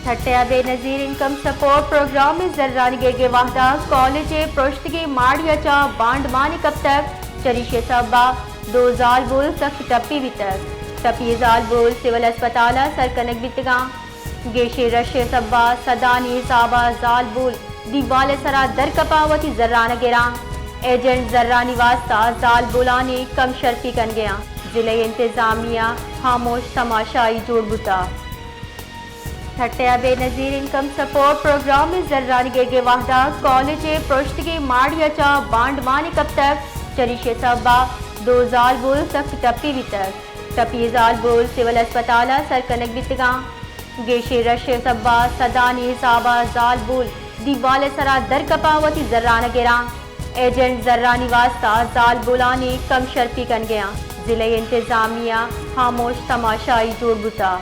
تھٹیا بے نظیر income support programme میں زرانگے کے واحدہ کالج پرشتگی ماڑیا چا بانڈ مانی کب تک چریش صبا 2000 بول سخت ٹپی بھی تک ٹپی زال بول سول اسپتال سرکنک بیتگاں گیشے رش صبا صدانی صابا زال بول دیوال سرا در کپاوتی زران گراں ایجنٹ زرانی واسطہ زال بولانی کم شرفی کن گیا ضلع انتظامیہ خاموش تماشائی جوڑ بتا تھٹیا بے نظیر انکم سپورٹ پروگرام میں زرانگے کے واحدہ کالج پرشتگی ماڑیا چا بانڈ مانی کب تک چریش صبا 2000 بول سخت ٹپی بھی تک ٹپی زال بول سول اسپتال سرکنک بیتگاں گیشے رش صبا صدانی صابا زال بول دیوال سرا در کپاوتی زران گراں ایجنٹ زرانی واسطہ زال بولانی کم شرفی کن گیا ضلع انتظامیہ خاموش تماشائی جوڑ بتا